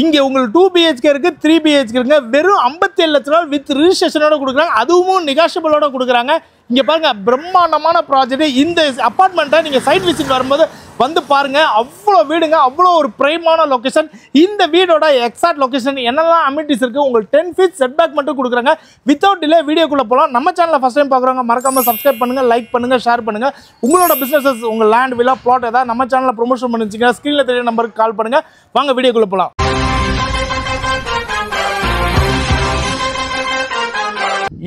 இங்கே உங்களுக்கு 2 BHK இருக்குது, 3 BHK இருக்குங்க. வெறும் 57 லட்ச ரூபா வித் ரிஜிஸ்ட்ரேஷனோட கொடுக்குறாங்க, அதுவும் நெகாஷியபிளோட கொடுக்குறாங்க. இங்கே பாருங்க, பிரம்மாண்டமான ப்ராஜெக்ட். இந்த அப்பார்ட்மெண்ட்டை நீங்கள் சைட் விசிட் வரும்போது வந்து பாருங்க, அவ்வளோ வீடுங்க, அவ்வளோ ஒரு பிரைமான லொக்கேஷன். இந்த வீடோட எக்ஸாக்ட் லொக்கேஷன் என்னெல்லாம் அமினிட்டிஸ் இருக்குது, உங்களுக்கு 10 feet செட்பேக் மட்டும் கொடுக்குறாங்க. வித்தவுட் டிலே வீடியோக்குள்ளே போகலாம். நம்ம சேனலை ஃபஸ்ட் டைம் பார்க்குறவங்க மறக்காமல் சப்ஸ்கிரைப் பண்ணுங்கள், லைக் பண்ணுங்கள், ஷேர் பண்ணுங்கள். உங்களோட பிஸ்னஸஸ், உங்கள் லேண்ட், வில்லா, பிளாட் ஏதாவது நம்ம சேனலில் ப்ரொமோஷன் பண்ணிச்சிங்க, ஸ்க்ரீனில் தெரிய நம்பருக்கு கால் பண்ணுங்கள். வாங்க வீடியோக்குள்ளே போகலாம்.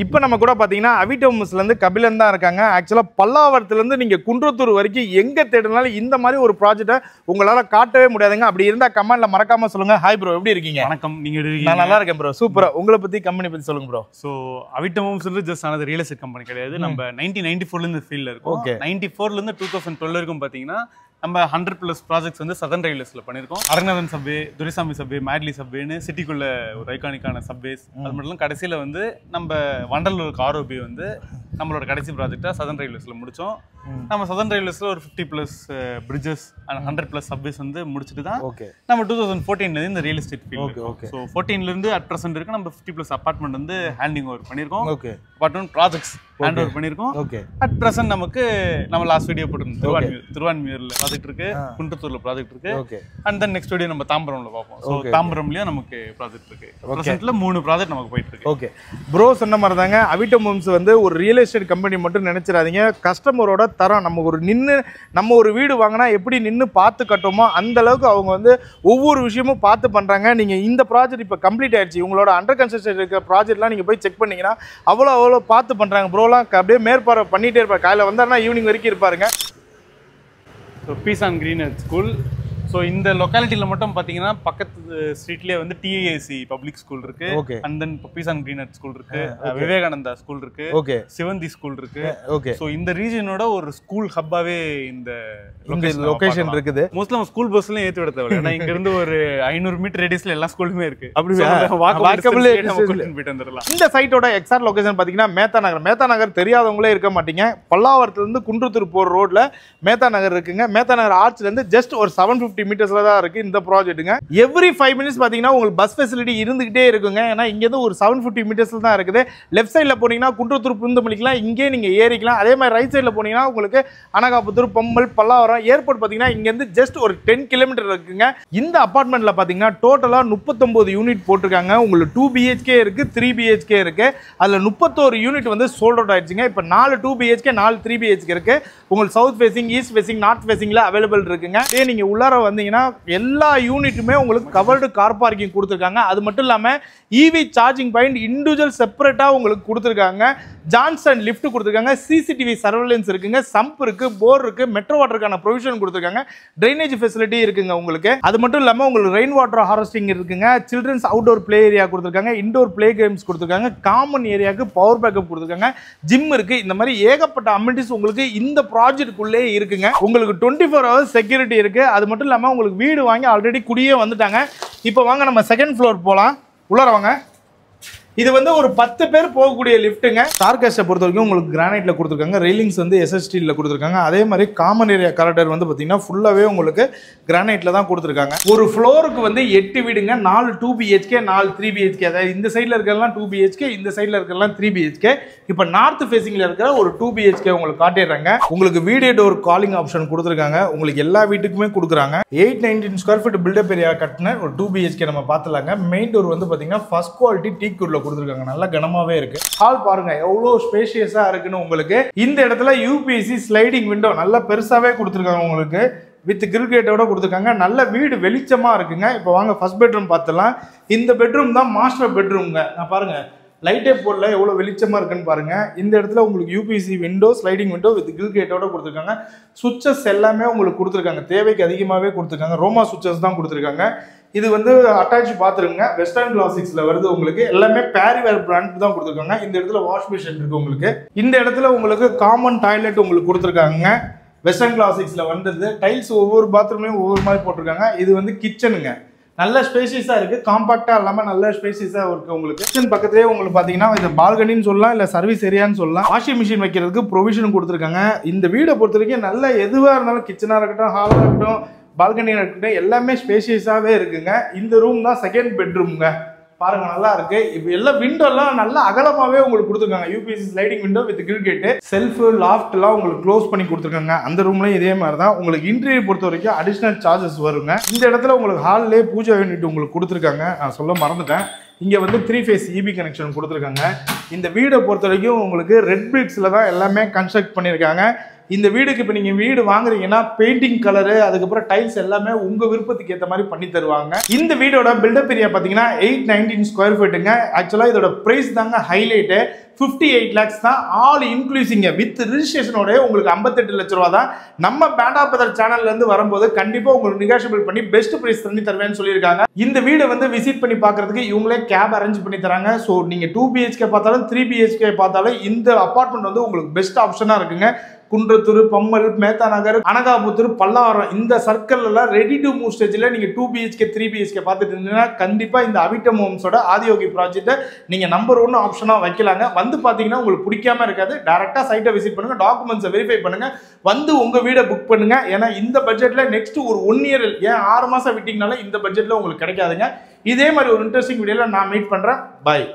இப்போ நம்ம கூட பார்த்தீங்கன்னா அவிட்டோம்ஸ்லேருந்து கபிலன் தான் இருக்காங்க. ஆக்சுவலாக பல்லாவரத்துலேருந்து நீங்கள் குன்றத்தூர் வரைக்கும் எங்கே தேடினாலும் இந்த மாதிரி ஒரு ப்ராஜெக்ட்டை உங்களால் காட்டவே முடியாதுங்க. அப்படி இருந்தால் கமெண்ட்டில் மறக்காமல் சொல்லுங்கள். ஹாய் ப்ரோ, எப்படி இருக்கீங்க? வணக்கம், நீங்கள் எப்படி இருக்கீங்க? நான் நல்லா இருக்கேன் ப்ரோ. சூப்பராக. உங்களை பற்றி, கம்பெனி பற்றி சொல்லுங்கள் ப்ரோ. ஸோ அவிட்டோம்ஸ் ஜஸ்ட் ஆனது ரியல் எஸ்டேட் கம்பெனி கிடையாது. நம்ம 1994 ஃபீல்டில் இருக்கோம். ஓகே. 94 2012 வரைக்கும் பார்த்தீங்கன்னா நம்ம 100+ ப்ராஜெக்ட்ஸ் வந்து சதர்ன் ரயில்வேஸில் பண்ணியிருக்கோம். அரங்கநாதன் சப்வே, துரைசாமி சப்வே, மேட்லி சப்வேன்னு சிட்டிக்குள்ள ஒரு ஐகானிக்கான சப்வேஸ். அது மட்டும் இல்லாமல் கடைசியில் வந்து நம்ம வண்டலூருக்கு ROB வந்து நம்மளோட கடைசி ப்ராஜெக்டாக சதர்ன் ரயில்வேஸில் முடித்தோம். நம்ம சதர்ன் ரயில்வேஸில் ஒரு 50+ பிரிட்ஜஸ் அண்ட் 100+ சப்வேஸ் வந்து முடிச்சுட்டு தான் நம்ம 2014 இந்த real estate field. So 14 at present இருக்கு நம்ம 50+ அப்பார்ட்மெண்ட் வந்து ஹேண்டிங் ஓவர் பண்ணியிருக்கோம். அப்பார்ட்மெண்ட் ப்ராஜெக்ட்ஸ் ஹேண்ட் ஓவர் பண்ணியிருக்கோம். அட் ப்ரெசென்ட் நமக்கு நம்ம லாஸ்ட் வீடியோ போட்டிருந்தோம், திருவான்மியூர்ல ப்ராஜெக்ட் இருக்கு, குன்றத்தூர்ல ப்ராஜெக்ட் இருக்கு. அண்ட் தென் நெக்ஸ்ட் வீடியோ நம்ம தாம்பரம்ல பார்ப்போம். ஸோ தாம்பரம்லயும் நமக்கு ப்ராஜெக்ட் இருக்கு. ப்ரெசென்ட்ல 3 ப்ராஜெக்ட் நமக்கு போயிட்டு இருக்கு. ஓகே ப்ரோ, சொன்ன மாதிரி தாங்க. அவிட்டோம்ஸ் வந்து ஒரு ரியல் எஸ்டேட் கம்பெனி மட்டும் நினைச்சிடாதீங்க. கஸ்டமரோட தரம், நம்ம ஒரு வீடு வாங்கினா எப்படி நின்று பார்த்து கட்டுமோ அந்த அளவுக்கு அவங்க வந்து ஒவ்வொரு விஷயமும் பார்த்து பண்றாங்க. நீங்க இந்த ப்ராஜெக்ட் இப்போ கம்ப்ளீட் ஆயிடுச்சு, உங்களோட அண்டர் கன்ஸ்ட்ரக்ஷன் இருக்க ப்ராஜெக்ட்லாம் நீங்க போய் செக் பண்ணீங்கன்னா அவ்வளோ பார்த்து பண்றாங்க. ப்ரோலாம் அப்படியே மேற்பார்வை பண்ணிட்டே இருப்பாரு. காலையில் வந்தாருன்னா ஈவினிங் வரைக்கும் இருப்பாருங்க. Peace and green school. So இந்த லொக்காலிட்டியில் மட்டும் பார்த்தீங்கன்னா பக்கத்து ஸ்ட்ரீட்லேயே வந்து TIAC பப்ளிக் ஸ்கூல் இருக்கு. And then peace and green school இருக்கு, விவேகானந்தா ஸ்கூல் இருக்கு, சிவந்தி ஸ்கூல் இருக்கு. ஸோ இந்த ரீஜனோட ஒரு ஸ்கூல் ஹப்பாவே இந்த லொகேஷன் இருக்குது. மோஸ்ட்லி நம்ம ஸ்கூல் பஸ்லாம் ஏற்றி விட தேவை. ஏன்னா இங்க இருந்து ஒரு 500 மீட்டர் ரேடியஸ்ல எல்லா ஸ்கூலுமே இருக்கு. இந்த சைட்டோட எக்ஸாக்ட் லொகேஷன் பார்த்தீங்கன்னா மேத்தா நகர். மேத்தா நகர் தெரியாதவங்களே இருக்க மாட்டீங்க. பல்லாவரத்துல இருந்து குன்றத்தூர் போற ரோட்ல மேத்தா நகர் இருக்குங்க. மேத்தா நகர் ஆர்ச்ல இருந்து ஜஸ்ட் ஒரு 750 மீட்டர்ஸ்ல தான் இருக்கு இந்த ப்ராஜெக்ட்டுங்க. எவ்ரி 5 மினிட்ஸ் பாத்தீங்கன்னா உங்களுக்கு பஸ் ஃபெசிலிட்டி இருந்துகிட்டே இருக்குங்க. ஏன்னா இங்க இருந்து ஒரு 750 மீட்டர்ஸ்ல தான் இருக்குது. லெஃப்ட் சைட்ல போனீங்கன்னா குன்றத்தூர் புந்தமல்லிக்கலாம், இங்கே நீங்க ஏறிக்கலாம். அதே மாதிரி ரைட் சைட்ல போனீங்கன்னா உங்களுக்கு அனகாபுத்தூர், பம்பல், பல்லாவரம் ஏர்போர்ட் பாத்தீங்கன்னா இங்க இருந்து ஜஸ்ட் ஒரு 10 கிலோமீட்டர் இருக்குங்க. இந்த அபார்ட்மெண்ட்ல பாத்தீங்கன்னா டோட்டலா 39 யூனிட் போட்டிருக்காங்க. உங்களுக்கு 2 BHK இருக்கு, 3 BHK இருக்கு. அதுல 31 யூனிட் வந்து சோல்ட் அவுட் ஆயிடுச்சுங்க. இப்போ 4 2 BHK, 4 3 BHK இருக்கு. உங்களுக்கு south facing, east facing, north ஃபேசிங்ல அவைலபிள் இருக்குங்க. இதே நீங்க உள்ளார வந்தீங்கன்னா எல்லா யூனிட்டுமே உங்களுக்கு கவர்டு கார் பார்க்கிங் கொடுத்துருக்காங்க. அது மட்டும் இல்லாம EV சார்ஜிங் பாயிண்ட் இண்டிவிஜுவல் செப்பரேட்டா உங்களுக்கு கொடுத்துருக்காங்க. ஜான்சன் லிஃப்ட் கொடுத்துருக்காங்க. CCTV சர்வேலன்ஸ் இருக்குங்க. சம்ப் இருக்கு, போர் இருக்கு, மெட்ரோ வாட்டருக்கான ப்ரொவிஷன் கொடுத்துருக்காங்க. ட்ரைனேஜ் ஃபெசிலிட்டி இருக்குங்க உங்களுக்கு. அது மட்டும் இல்லாம உங்களுக்கு ரெயின் வாட்டர் ஹார்வெஸ்டிங் இருக்குங்க. சில்ட்ரன்ஸ் அவுட்டோர் பிளே ஏரியா கொடுத்துருக்காங்க. இண்டோர் பிளே கேம்ஸ் கொடுத்துருக்காங்க. காமன் ஏரியாவுக்கு பவர் பேக்கப் கொடுத்துருக்காங்க. ஜிம் இருக்கு. இந்த மாதிரி ஏகப்பட்ட அமினிட்டிஸ் உங்களுக்கு இந்த ப்ராஜெக்ட்டுக்குள்ளே இருக்குங்க. உங்களுக்கு 24 ஹவர்ஸ் செக்யூரிட்டி இருக்கு. அது மட்டும் இல்லாம உங்களுக்கு வீடு வாங்கி ஆல்ரெடி குடியே வந்துட்டாங்க. இப்போ வாங்க நம்ம செகண்ட் ஃப்ளோர் போலாம். உள்ளார வாங்க. இது வந்து ஒரு 10 பேர் போகக்கூடிய லிஃப்ட்டுங்க. ஸ்டார்காஸ்ட்டை பொறுத்த வரைக்கும் உங்களுக்கு கிரானைட்ல கொடுத்துருக்காங்க. ரெயிலிங்ஸ் வந்து SSTல கொடுத்துருக்காங்க. அதே மாதிரி காமன் ஏரியா காரிடார் வந்து பார்த்தீங்கன்னா ஃபுல்லாகவே உங்களுக்கு கிரானைட்ல தான் கொடுத்துருக்காங்க. ஒரு ஃப்ளோருக்கு வந்து 8 வீடுங்க. 4 2 BHK, 4 3 BHK. அதாவது இந்த சைடில் இருக்கிறதெல்லாம் 2 BHK, இந்த சைடில் இருக்கிறதெல்லாம் 3 BHK. இப்போ நார்த் ஃபேசிங்கில் இருக்கிற ஒரு 2 BHK உங்களுக்கு காட்டிடுறாங்க. உங்களுக்கு வீடியோ டோர் காலிங் ஆப்ஷன் கொடுத்துருக்காங்க. உங்களுக்கு எல்லா வீட்டுக்குமே கொடுக்குறாங்க. 819 ஸ்கொயர் ஃபீட் பில்டப் ஏரியா கட்டின ஒரு 2 BHK நம்ம பார்த்துலாங்க. மெயின் டோர் வந்து பார்த்தீங்கன்னா ஃபர்ஸ்ட் குவாலிட்டி டீக் வுட்ல கொடுத்துருக்காங்க. நல்லா கனமாவே இருக்கு. ஹால் பாருங்க எவ்வளவு ஸ்பேஷியஸா இருக்குன்னு உங்களுக்கு. இந்த இடத்துல UPC ஸ்லைடிங் விண்டோ நல்லா பெருசாவே கொடுத்துருக்காங்க உங்களுக்கு. வித் கிரில் கேட்டோட கொடுத்துருக்காங்க. நல்ல வீடு வெளிச்சமா இருக்குங்க. இப்போ வாங்க ஃபர்ஸ்ட் பெட்ரூம் பார்த்துலாம். இந்த பெட்ரூம் தான் மாஸ்டர் பெட்ரூம்ங்க. நான் பாருங்க லைட்டே போடல, எவ்வளோ வெளிச்சமா இருக்குன்னு பாருங்க. இந்த இடத்துல உங்களுக்கு UPC window, sliding window with grill கேட்டோட கொடுத்துருக்காங்க. சுவிட்சஸ் எல்லாமே உங்களுக்கு கொடுத்துருக்காங்க. தேவைக்கு அதிகமாகவே கொடுத்துருக்காங்க. ரோமா சுவிட்சஸ் தான் கொடுத்துருக்காங்க. இது வந்து அட்டாச் பாத்ரூம்ங்க. வெஸ்டர்ன் கிளாசிக்ஸ்ல வருது உங்களுக்கு. எல்லாமே பேரிவேர் பிராண்ட் தான் கொடுத்துருக்காங்க. இந்த இடத்துல வாஷ் மிஷின் இருக்கு உங்களுக்கு. இந்த இடத்துல உங்களுக்கு காமன் டாய்லெட் உங்களுக்கு கொடுத்துருக்காங்க. வெஸ்டர்ன் கிளாசிக்ஸ்ல வந்தது. டைல்ஸ் ஒவ்வொரு பாத்ரூம்லையும் ஒவ்வொரு மாதிரி போட்டிருக்காங்க. இது வந்து கிச்சனுங்க. நல்ல ஸ்பேசியஸா இருக்கு. காம்பாக்டா இல்லாம நல்ல ஸ்பேசியஸா இருக்கு உங்களுக்கு. கிச்சன் பக்கத்துலயே உங்களுக்கு பாத்தீங்கன்னா இது பால்கனின்னு சொல்லலாம், இல்ல சர்வீஸ் ஏரியான்னு சொல்லலாம். வாஷிங் மிஷின் வைக்கிறதுக்கு ப்ரொவிஷன் கொடுத்துருக்காங்க. இந்த வீடை பொறுத்த வரைக்கும் நல்ல எதுவா இருந்தாலும், கிச்சனா இருக்கட்டும், ஹாலா இருக்கட்டும், பால்கனி இருக்குங்க, எல்லாமே ஸ்பேஷியஸாவே இருக்குங்க. இந்த ரூம் தான் செகண்ட் பெட்ரூம்ங்க. பாருங்க நல்லா இருக்கு. இப்போ எல்லாம் விண்டோலாம் நல்லா அகலமாவே உங்களுக்கு கொடுத்துருக்காங்க. UPSC sliding window with grill கேட்டு, செல்ஃப் லாஃப்ட் எல்லாம் உங்களுக்கு க்ளோஸ் பண்ணி கொடுத்துருக்காங்க. அந்த ரூம்லயும் இதே மாதிரி தான். உங்களுக்கு இன்டீரியர் பொறுத்த வரைக்கும் அடிஷனல் சார்ஜஸ் வருங்க. இந்த இடத்துல உங்களுக்கு ஹால்லே பூஜை யூனிட் உங்களுக்கு கொடுத்துருக்காங்க. நான் சொல்ல மறந்துட்டேன். இங்க வந்து 3 ஃபேஸ் இபி கனெக்ஷன் கொடுத்துருக்காங்க. இந்த வீடை பொறுத்த வரைக்கும் உங்களுக்கு ரெட் பிரிக்ஸ்ல தான் எல்லாமே கன்ஸ்ட்ரக்ட் பண்ணியிருக்காங்க. இந்த வீடுக்கு இப்போ நீங்கள் வீடு வாங்குறீங்கன்னா பெயிண்டிங் கலரு அதுக்கப்புறம் டைல்ஸ் எல்லாமே உங்கள் விருப்பத்துக்கு ஏற்ற மாதிரி பண்ணி தருவாங்க. இந்த வீடோட பில்டப் ஏரியா பார்த்தீங்கன்னா 819 ஸ்கொயர் ஃபீட்டுங்க. ஆக்சுவலாக இதோட ப்ரைஸ் தாங்க ஹைலைட்டு. 58 lakhs தான், ஆல் இன்க்ளூசிங்க. வித் ரிஜிஸ்ட்ரேஷனோட உங்களுக்கு 58 லட்ச ரூபா தான். நம்ம பேண்டா பதர் சேனல்லேருந்து வரும்போது கண்டிப்பாக உங்களுக்கு நெகோஷியபிள் பண்ணி பெஸ்ட் ப்ரைஸ் பண்ணி தருவேன்னு சொல்லியிருக்காங்க. இந்த வீடை வந்து விசிட் பண்ணி பார்க்கறதுக்கு இவங்களே கேப் அரேஞ்ச் பண்ணி தராங்க. ஸோ நீங்கள் 2 BHK பார்த்தாலும் 3 BHK பார்த்தாலும் இந்த அப்பார்ட்மெண்ட் வந்து உங்களுக்கு பெஸ்ட் ஆப்ஷனாக இருக்குங்க. குன்றத்தூர், பம்மல், மேத்தா நகர், அனகாபுத்தூர், பல்லாவரம் இந்த சர்க்கிள் எல்லாம் ரெடி டு மூவ் ஸ்டேஜில் நீங்கள் 2 BHK 3 BHK பார்த்துட்டு இருந்தீங்கன்னா கண்டிப்பாக இந்த அவிட்டம் ஹோம்ஸோட ஆதியோகி ப்ராஜெக்ட்டை நீங்கள் நம்பர் 1 ஆப்ஷனாக வைக்கலாங்க. வந்து பார்த்தீங்கன்னா உங்களுக்கு பிடிக்காம இருக்காது. டேரெக்டாக சைட்டை விசிட் பண்ணுங்க, டாக்குமெண்ட்ஸை வெரிஃபை பண்ணுங்க, வந்து உங்கள் வீடை புக் பண்ணுங்க. ஏன்னா இந்த பட்ஜெட்டில் நெக்ஸ்ட் ஒரு 1 year ஏன் 6 மாதம் விட்டிங்கனால இந்த பட்ஜெட்டில் உங்களுக்கு கிடைக்காதுங்க. இதே மாதிரி ஒரு இன்ட்ரெஸ்டிங் வீடியோவில் நான் மீட் பண்ணுறேன். பாய்.